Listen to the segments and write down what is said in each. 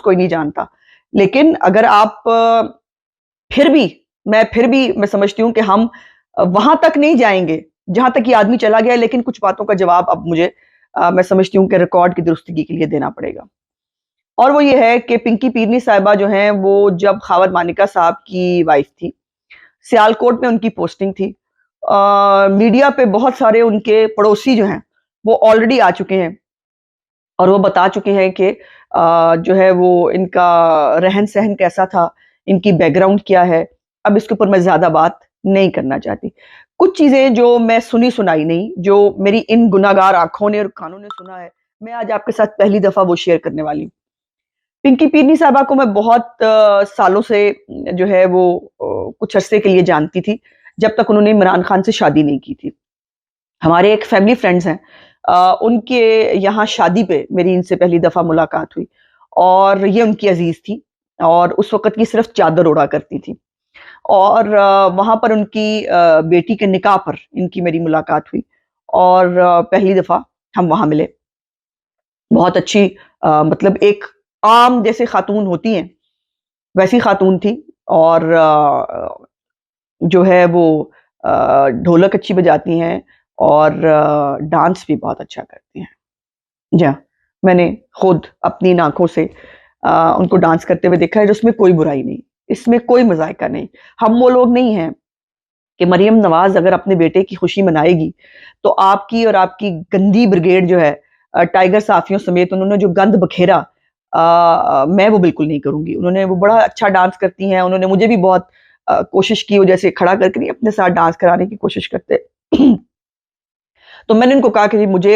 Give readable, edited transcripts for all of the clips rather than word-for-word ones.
कोई नहीं जानता। लेकिन अगर आप फिर भी मैं समझती हूँ कि हम वहाँ तक नहीं जाएँगे, जहाँ तक ये आदमी चला गया है, लेकिन कुछ बातों का जवाब अब मुझे मैं समझती हूँ कि रिकॉर्ड की दुरुस्तगी के लिए देना पड़ेगा। और वो ये है कि पिंकी पीरनी साहिबा जो हैं, वो जब ख़ावर मानिका साहब की वाइफ़ थी, सियालकोट में उनकी पोस्टिंग थी। मीडिया पे बहुत सारे उनके पड़ोसी जो हैं, वो ऑलरेडी आ चुके हैं और वो बता चुके हैं कि जो है वो इनका रहन-सहन कैसा था, इनकी बैकग्राउंड क्या है। अब इसके ऊपर मैं ज़्यादा बात नहीं करना चाहती। कुछ चीज़ें जो मैं सुनी-सुनाई नहीं, जो मेरी इन गुनाहगार आँखों ने और कानों ने सुना है, मैं आज आपके साथ पहली दफ़ा वो शेयर करने वाली हूँ। पिंकी पीरनी साहबा को मैं बहुत सालों से जो है वो कुछ अरसे के लिए जानती थी, जब तक उन्होंने इमरान खान से शादी नहीं की थी। हमारे एक फैमिली फ्रेंड्स हैं, उनके यहाँ शादी पे मेरी इनसे पहली दफ़ा मुलाकात हुई और ये उनकी अज़ीज़ थी और उस वक़्त की सिर्फ़ चादर ओढ़ा करती थी और वहाँ पर उनकी बेटी के निकाह पर इनकी मेरी मुलाकात हुई और पहली दफ़ा हम वहाँ मिले। बहुत अच्छी मतलब एक आम जैसे खातून होती हैं, वैसी खातून थी और जो है वो ढोलक अच्छी बजाती हैं और डांस भी बहुत अच्छा करती हैं। जी हाँ, मैंने खुद अपनी इन आँखों से उनको डांस करते हुए देखा है, जिसमें कोई बुराई नहीं, इसमें कोई मज़ायका नहीं। हम वो लोग नहीं हैं कि मरियम नवाज़ अगर अपने बेटे की खुशी मनाएगी, तो आपकी और आपकी गंदी ब्रिगेड जो है टाइगर साफ़ियों समेत उन्होंने जो गंद बखेरा मैं वो बिल्कुल नहीं करूँगी। उन्होंने वो बड़ा अच्छा डांस करती हैं, उन्होंने मुझे भी बहुत कोशिश की, वो जैसे खड़ा करके नहीं अपने साथ डांस कराने की कोशिश करते। तो मैंने उनको कहा कि जी मुझे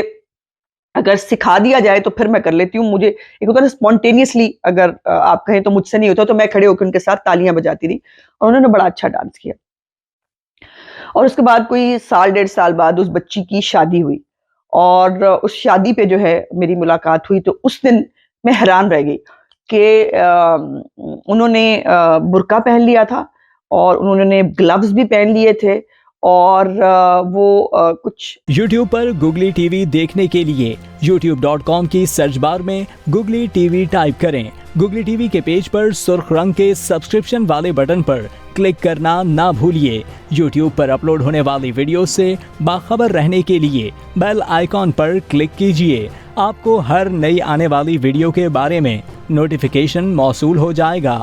अगर सिखा दिया जाए तो फिर मैं कर लेती हूँ। मुझे एक होता है ना स्पॉन्टेनियसली अगर आप कहें तो मुझसे नहीं होता, तो मैं खड़े होकर उनके साथ तालियाँ बजाती रही और उन्होंने बड़ा अच्छा डांस किया। और उसके बाद कोई साल डेढ़ साल बाद उस बच्ची की शादी हुई और उस शादी पे जो है मेरी मुलाकात हुई, तो उस दिन मैं हैरान रह गई कि उन्होंने बुर्का पहन लिया था और उन्होंने ग्लव्स भी पहन लिए थे और वो कुछ YouTube पर गुगली टीवी देखने के लिए youtube.com की सर्च बार में गुगली टीवी टाइप करें। गुगली टीवी के पेज पर सुर्ख रंग के सब्सक्रिप्शन वाले बटन पर क्लिक करना ना भूलिए। YouTube पर अपलोड होने वाली वीडियो से बाखबर रहने के लिए बेल आइकॉन पर क्लिक कीजिए। आपको हर नई आने वाली वीडियो के बारे में नोटिफिकेशन मौसूल हो जाएगा।